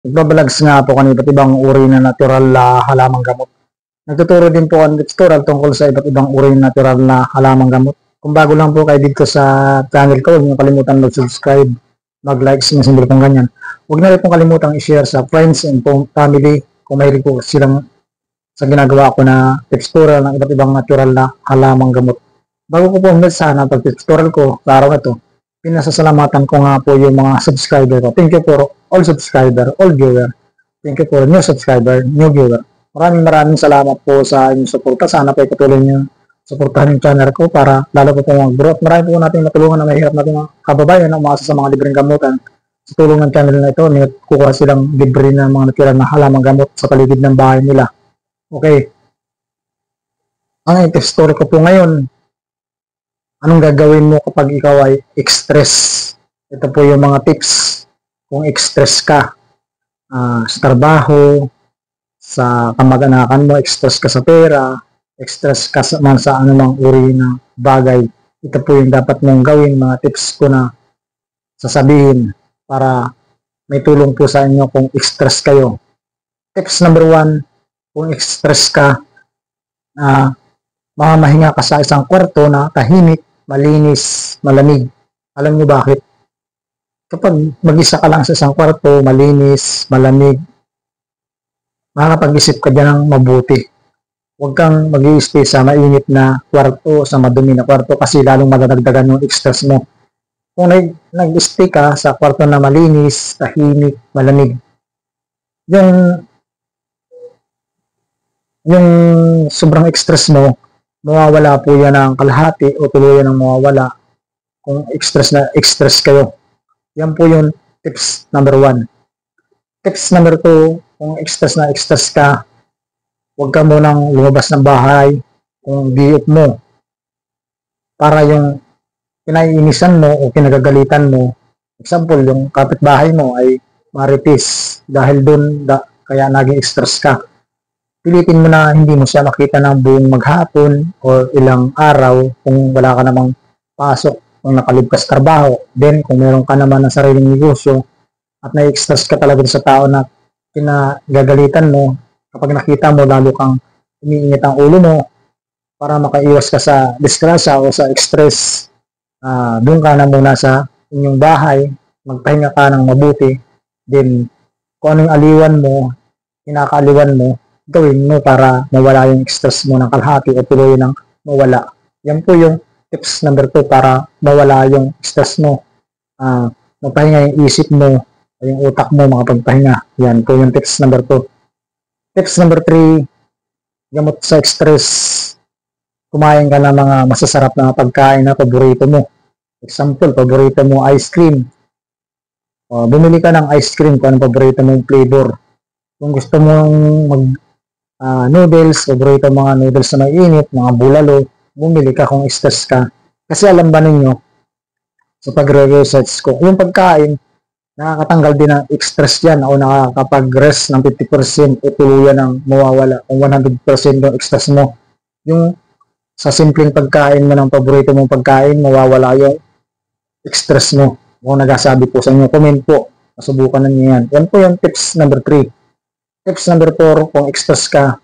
Nagbabalags nga po kung iba't ibang uri na natural na halamang gamot. Nagtuturo din po ang tutorial tungkol sa iba't ibang uri na natural na halamang gamot. Kung bago lang po kayo dito sa channel ko, huwag niyo kalimutan mag-subscribe, mag-like, sinasindro pong ganyan. Huwag na rin pong kalimutan i-share sa friends and family kung mayroon po silang sa ginagawa ko na tutorial ng iba't ibang natural na halamang gamot. Bago ko po umpisa na pag-tutorial ko sa araw na ito, pinasasalamatan ko nga po yung mga subscriber ko. Thank you for all subscriber, all viewer. Thank you for new subscriber, new viewer. Maraming salamat po sa inyong suporta. Sana po ipatuloy niyo suportahan yung channel ko para lalo po pong mag-grow. Marami po natin matulungan na mahirap natin mga kababayan na umasa sa mga libreng gamutan. Sa tulong ng channel na ito, kukuha silang libre na mga natira na halamang gamot sa paligid ng bahay nila. Okay. Ang story ko po ngayon, anong gagawin mo kapag ikaw ay stress? Ito po yung mga tips kung stress ka sa trabaho, sa kamag-anakan mo, stress ka sa pera, stress ka sa anumang uri na bagay. Ito po yung dapat mong gawin, mga tips ko na sasabihin para may tulong po sa inyo kung stress kayo. Tips number 1, kung stress ka, mamamahinga ka sa isang kwarto na tahimik, malinis, malamig. Alam niyo bakit? Kapag mag-isa ka lang sa isang kwarto, malinis, malamig, makakapag-isip ka dyan ng mabuti. Huwag kang mag-i-stay sa mainit na kwarto, sa madumi na kwarto kasi lalong madadagdagan yung stress mo. Kung nag-stay ka sa kwarto na malinis, tahimik, malamig, yung sobrang stress mo, mawawala po yan ng kalahati o tuluyan ng mawawala kung stress kayo. Yan po yung tips number 1. Tips number 2, kung stress ka, huwag ka munang lumabas ng bahay kung diop mo. Para yung kinaiinisan mo o kinagagalitan mo, example, yung kapitbahay mo ay maritis dahil doon kaya naging stress ka. Pilitin mo na hindi mo siya makita ng buong maghapon o ilang araw kung wala ka namang pasok, kung nakalibkas trabaho. Then, kung meron ka naman ng sariling negosyo at na-stress ka talaga sa tao na kinagagalitan mo, kapag nakita mo, lalo kang umiinit ang ulo mo para makaiwas ka sa disgrasya o sa stress. Doon ka na muna sa inyong bahay, magpahinga ka ng mabuti. Then, kung anong aliwan mo, kinakaaliwan mo, gawin mo para mawala yung stress mo ng kalahati o tuloy ng mawala. Yan po yung tips number 2 para mawala yung stress mo. Magpahinga yung isip mo, yung utak mo, makapagpahinga. Yan po yung tips number 2. Tips number 3, gamot sa stress. Kumain ka ng mga masasarap na pagkain na paborito mo. Example, paborito mo ice cream. Bumili ka ng ice cream kung anong paborito mong flavor. Kung gusto mong noodles, paborito mga noodles na mainit, mga bulalo, bumili ka kung stress ka. Kasi alam ba ninyo, sa pagre-research ko, yung pagkain, nakakatanggal din ng stress yan o nakakapag-rest ng 50% o tuluyan ng mawawala kung 100% yung stress mo. Yung sa simpleng pagkain mo ng paborito mong pagkain, mawawala yung stress mo. Kung nagasabi po sa inyo, comment po. Masubukan na niyo yan. Yan po yung tips number 3. Tips number 4, kung stress ka,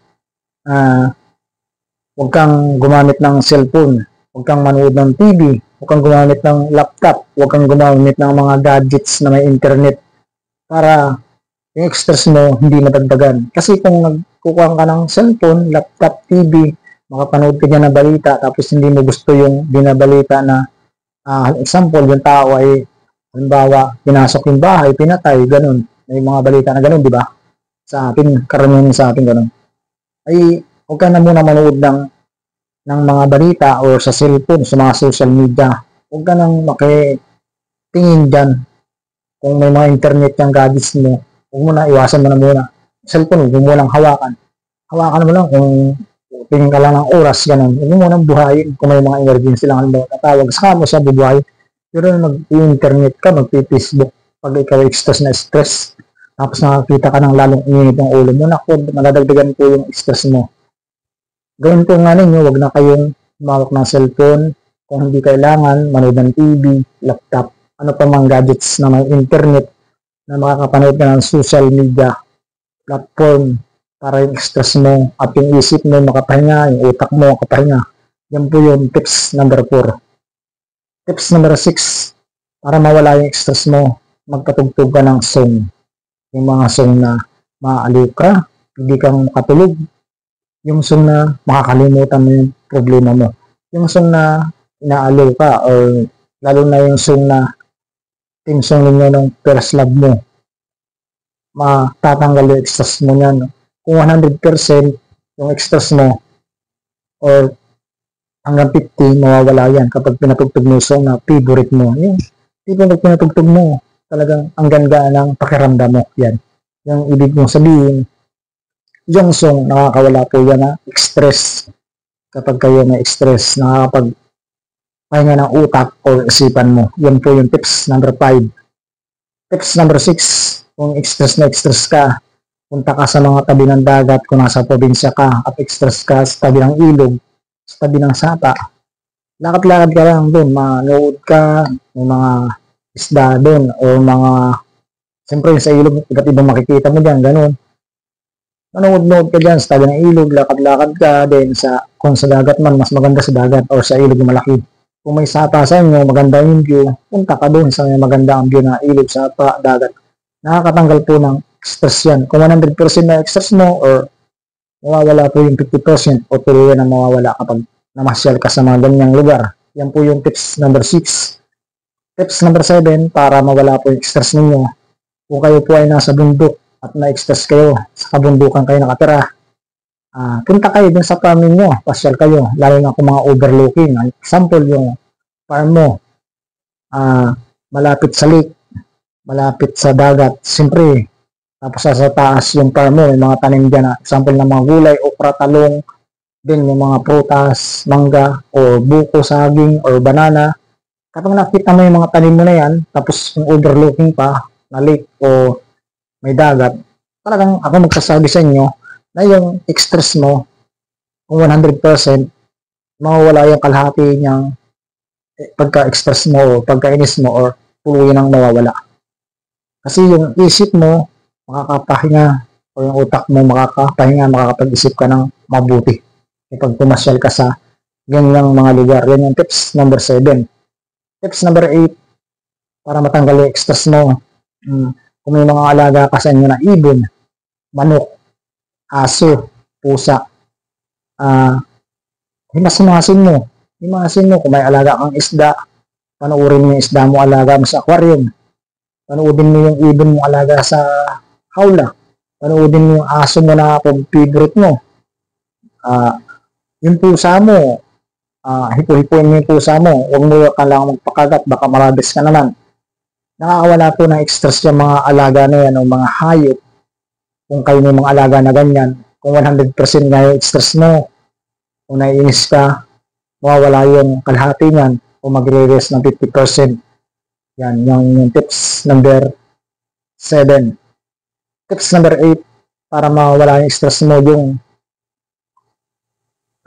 huwag kang gumamit ng cellphone, huwag kang manood ng TV, huwag kang gumamit ng laptop, huwag kang gumamit ng mga gadgets na may internet para yung stress mo hindi madagdagan. Kasi kung nagkukuha ka ng cellphone, laptop, TV, makapanood ka dyan ng balita tapos hindi mo gusto yung binabalita na example, yung tao ay halimbawa, pinasok yung bahay, pinatay, ganun. May mga balita na ganun, di ba? Sa atin, karamihan sa atin ganun. Ay, huwag ka na muna manood ng mga balita o sa cellphone, sa mga social media. Huwag ka nang makitingin dyan. Kung may mga internet yung gadgets mo, huwag mo na, iwasan mo na muna. Cellphone, huwag mo lang hawakan. Hawakan mo lang kung tingin ka lang ng oras, ganun. Huwag mo munang buhayin kung may mga emergency lang. Halimbawa, tatawag, saka mo siya bubuhayin. Pero mag-internet ka, mag-Facebook, pag ikaw stress na stress, tapos nakakita ka ng lalong init yung ulo mo, naku, madadagdagan po yung stress mo. Gawin po nga ninyo, wag na kayong humawak ng cellphone, kung hindi kailangan, manood ng TV, laptop, ano pa mang gadgets na may internet, na makakapanood ka ng social media platform para yung stress mo at yung isip mo makapahinga, yung utak mo makapahinga. Yan po yung tips number 4. Tips number 6, para mawala yung stress mo, magpatugtog ka ng song. Yung mga song na maaaliw ka, hindi kang makatulog. Yung song na makakalimutan mo yung problema mo. Yung song na inaaliw ka, or lalo na yung song na team song ninyo ng first love mo, matatanggal yung stress mo yan. Kung 100% yung stress mo, or hanggang 50, mawawala yan kapag pinatugtog mo yung song na favorite mo. Yung pag pinatugtog mo, talagang ang ganda ng pakiramdam mo. Yan. Yung ibig mong sabihin, yung song, nakakawala po yan na stress. Kapag kayo may stress, nakakapagpahinga ng utak o isipan mo. Yan po yung tips number 5. Tips number 6, kung stress ka, punta ka sa mga tabi ng dagat, kung nasa probinsya ka, at stress ka sa tabi ng ilog, sa tabi ng sapa, lakad-lakad ka lang doon, manood ka, may mga isda doon, o mga, siyempre sa ilog, iba't ibang makikita mo dyan, ganun. Manood-nood ka dyan sa tabi ng ilog, lakad-lakad ka, then kung sa dagat man, mas maganda sa dagat, or sa ilog yung malaki. Kung may sapa sa inyo, maganda yung view, punta ka doon sa maganda ang view na ilog, sapa, dagat. Nakakatanggal po ng stress yan. Kung 100% na stress mo, or mawawala po yung 50% o tuluyan na mawawala kapag namasyal ka sa mga ganyang lugar. Yan po yung tips number 6. Tips number 7, para mawala po yung stress ninyo. Kung kayo po ay nasa bundok at na-stress kayo, sa kabundukan kayo nakatira, punta kayo dun sa farm ninyo, pasyal kayo, lalo na kung mga overlooking. Example, yung farm mo, malapit sa lake, malapit sa dagat, siyempre, tapos sa taas yung farm mo, yung mga tanim dyan, example ng mga gulay, okra, talong, din yung mga prutas, mangga, o buko, saging, or banana. Kapag nakita mo yung mga tanim mo na yan, tapos yung overlooking pa, na lake o may dagat, talagang ako magsasabi sa inyo na yung stress mo, kung 100%, mawawala yung kalahati niyang pagka-stress mo o pagka-inis mo, or tuluyan ang mawawala. Kasi yung isip mo, makakapahinga, o yung utak mo makakapahinga, makakapag-isip ka ng mabuti kapag pumasyal ka sa ganyang mga lugar. Yan yung tips number 7. Tips number 8, para matanggal yung stress mo, kung may mga alaga ka sa inyo na ibon, manok, aso, pusa, himas-himasin mo. Himasin mo. Kung may alaga kang isda, panoorin mo yung isda mo alaga mo sa aquarium. Panoodin mo yung ibon mo alaga sa hawla. Panoodin mo yung aso mo na favorite mo. Yung pusa mo, hipo-hipuin mo yung pusa mo. Huwag mo ka lang magpakagat, baka marabis ka naman. Nakakawala po ng stress yung mga alaga na yan o mga hayop. Kung kayo may mga alaga na ganyan, kung 100% nga yung stress mo, kung naiinis ka, mawawala yung kalahati niyan o magre-rest ng 50%. Yan, yung tips number 7. Tips number 8, para mawala yung stress mo,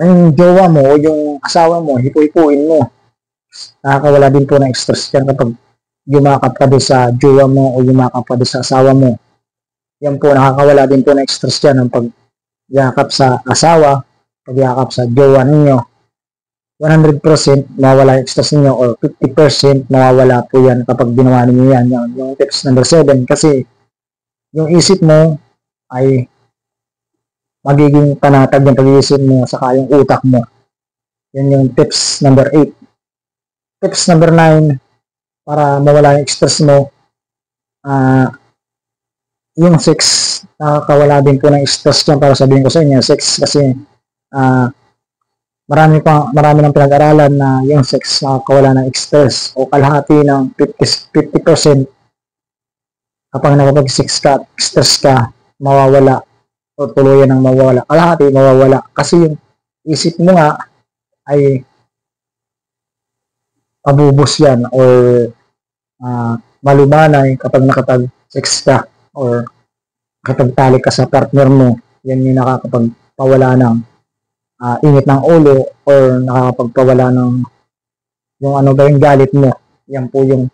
yung jowa mo o yung asawa mo, hipo-hipuin mo. Nakakawala din po ng stress yan kapag yumakap ka doon sa jowa mo o yumakap ka doon sa asawa mo. Yan po, nakakawala din po ng stress yan ang pagyakap sa asawa, pagyakap sa jowa ninyo. 100% mawawala yung stress ninyo, or 50% mawawala po yan kapag ginawa ninyo yan. Yung tips number 7, kasi yung isip mo ay magiging panatag yung pag-iisip mo saka yung utak mo. Yan yung tips number 8. Tips number 9, para mawala yung stress mo, yung sex, nakakawala din po ng stress yan. Para sabihin ko sa inyo, sex kasi marami ng pinag-aralan na yung sex nakakawala ng stress, o kalahati ng 50% kapag nakapag-sex ka, stress ka, mawawala o tuluyan ng mawawala. Kalahati mawawala kasi yung isip mo nga ay pabubos yan, or malumanay kapag nakapag-sex ka or kapag tali ka sa partner mo. Yan yung nakakapagpawala ng init ng ulo, or nakakapagpawala ng yung ano ba yung galit mo. Yan po yung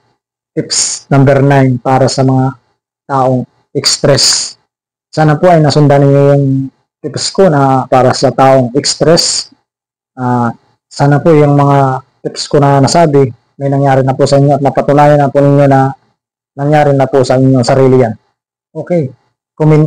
tips number 9 para sa mga taong stress. Sana po ay nasundan niyo yung tips ko na para sa taong stress. Sana po yung mga tips ko na nasabi may nangyari na po sa inyo at napatunayan na po ninyo na nangyari na po sa inyong sarili yan. Okay. Comment